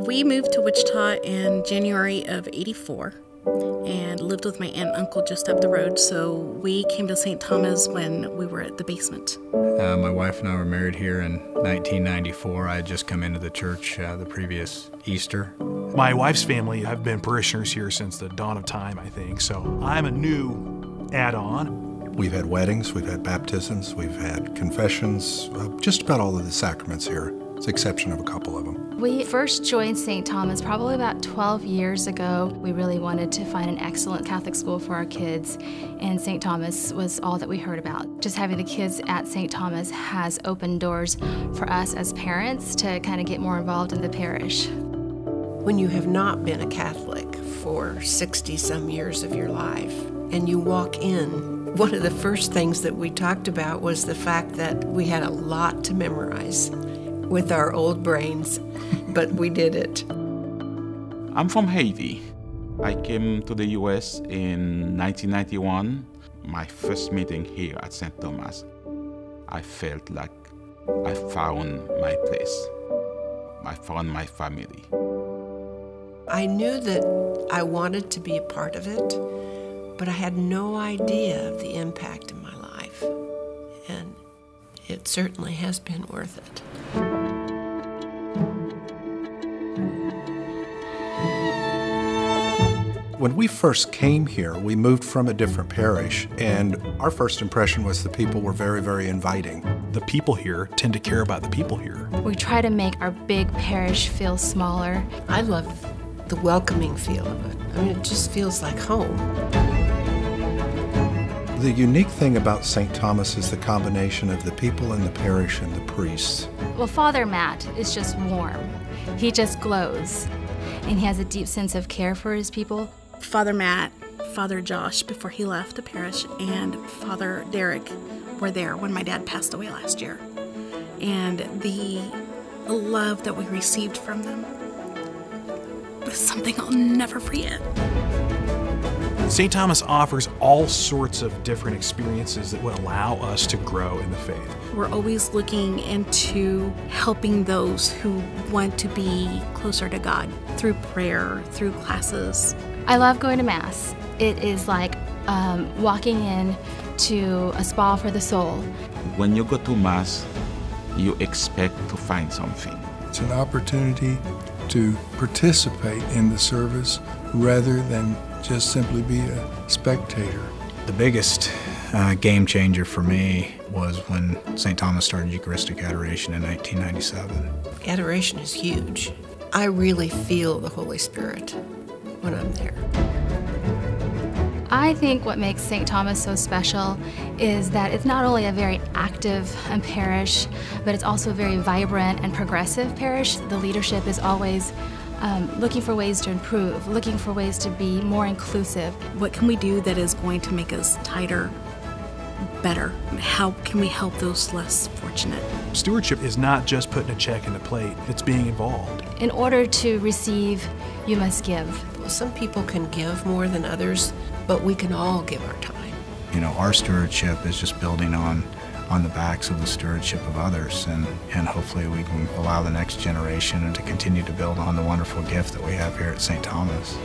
We moved to Wichita in January of '84 and lived with my aunt and uncle just up the road, so we came to St. Thomas when we were at the basement. My wife and I were married here in 1994. I had just come into the church the previous Easter. My wife's family have been parishioners here since the dawn of time, I think, so I'm a new add-on. We've had weddings, we've had baptisms, we've had confessions, just about all of the sacraments here, with the exception of a couple of them. We first joined St. Thomas probably about 12 years ago. We really wanted to find an excellent Catholic school for our kids, and St. Thomas was all that we heard about. Just having the kids at St. Thomas has opened doors for us as parents to kind of get more involved in the parish. When you have not been a Catholic for 60-some years of your life, and you walk in, one of the first things that we talked about was the fact that we had a lot to memorize with our old brains, but we did it. I'm from Haiti. I came to the U.S. in 1991. My first meeting here at St. Thomas, I felt like I found my place. I found my family. I knew that I wanted to be a part of it, but I had no idea of the impact in my life, and it certainly has been worth it. When we first came here, we moved from a different parish, and our first impression was the people were very, very inviting. The people here tend to care about the people here. We try to make our big parish feel smaller. I love the welcoming feel of it. I mean, it just feels like home. The unique thing about St. Thomas is the combination of the people in the parish and the priests. Well, Father Matt is just warm. He just glows, and he has a deep sense of care for his people. Father Matt, Father Josh, before he left the parish, and Father Derek were there when my dad passed away last year. And the love that we received from them was something I'll never forget. St. Thomas offers all sorts of different experiences that would allow us to grow in the faith. We're always looking into helping those who want to be closer to God through prayer, through classes. I love going to Mass. It is like walking in to a spa for the soul. When you go to Mass, you expect to find something. It's an opportunity to participate in the service rather than just simply be a spectator. The biggest game changer for me was when St. Thomas started Eucharistic Adoration in 1997. Adoration is huge. I really feel the Holy Spirit when I'm there. I think what makes St. Thomas so special is that it's not only a very active parish, but it's also a very vibrant and progressive parish. The leadership is always looking for ways to improve, looking for ways to be more inclusive. What can we do that is going to make us tighter, better? How can we help those less fortunate? Stewardship is not just putting a check in the plate, it's being involved. In order to receive, you must give. Well, some people can give more than others, but we can all give our time. You know, our stewardship is just building on the backs of the stewardship of others, and hopefully we can allow the next generation to continue to build on the wonderful gift that we have here at St. Thomas.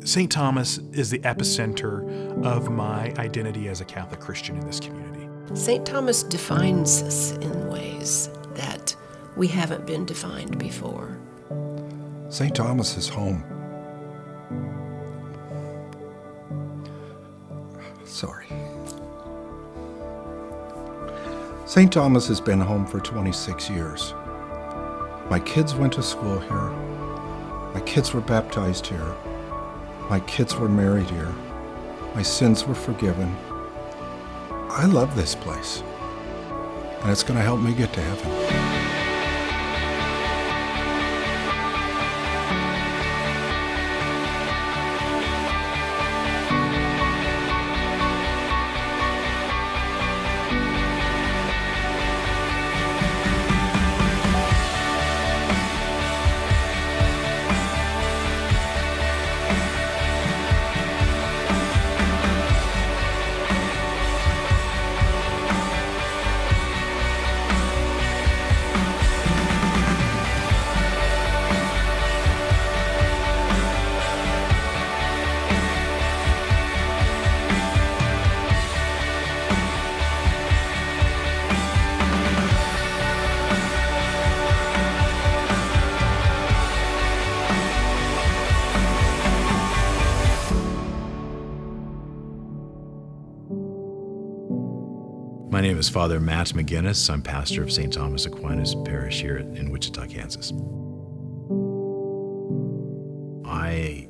St. Thomas is the epicenter of my identity as a Catholic Christian in this community. St. Thomas defines us in ways that we haven't been defined before. St. Thomas is home. Sorry. St. Thomas has been home for 26 years. My kids went to school here. My kids were baptized here. My kids were married here. My sins were forgiven. I love this place, and it's going to help me get to heaven. name is Father Matt McGinnis. I'm pastor of St. Thomas Aquinas Parish here in Wichita, Kansas. I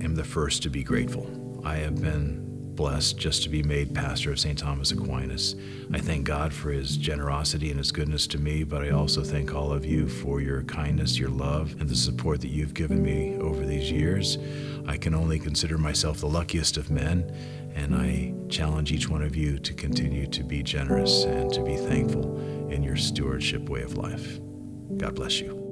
am the first to be grateful. I have been blessed just to be made pastor of St. Thomas Aquinas. I thank God for his generosity and his goodness to me, but I also thank all of you for your kindness, your love, and the support that you've given me over these years. I can only consider myself the luckiest of men, and I challenge each one of you to continue to be generous and to be thankful in your stewardship way of life. God bless you.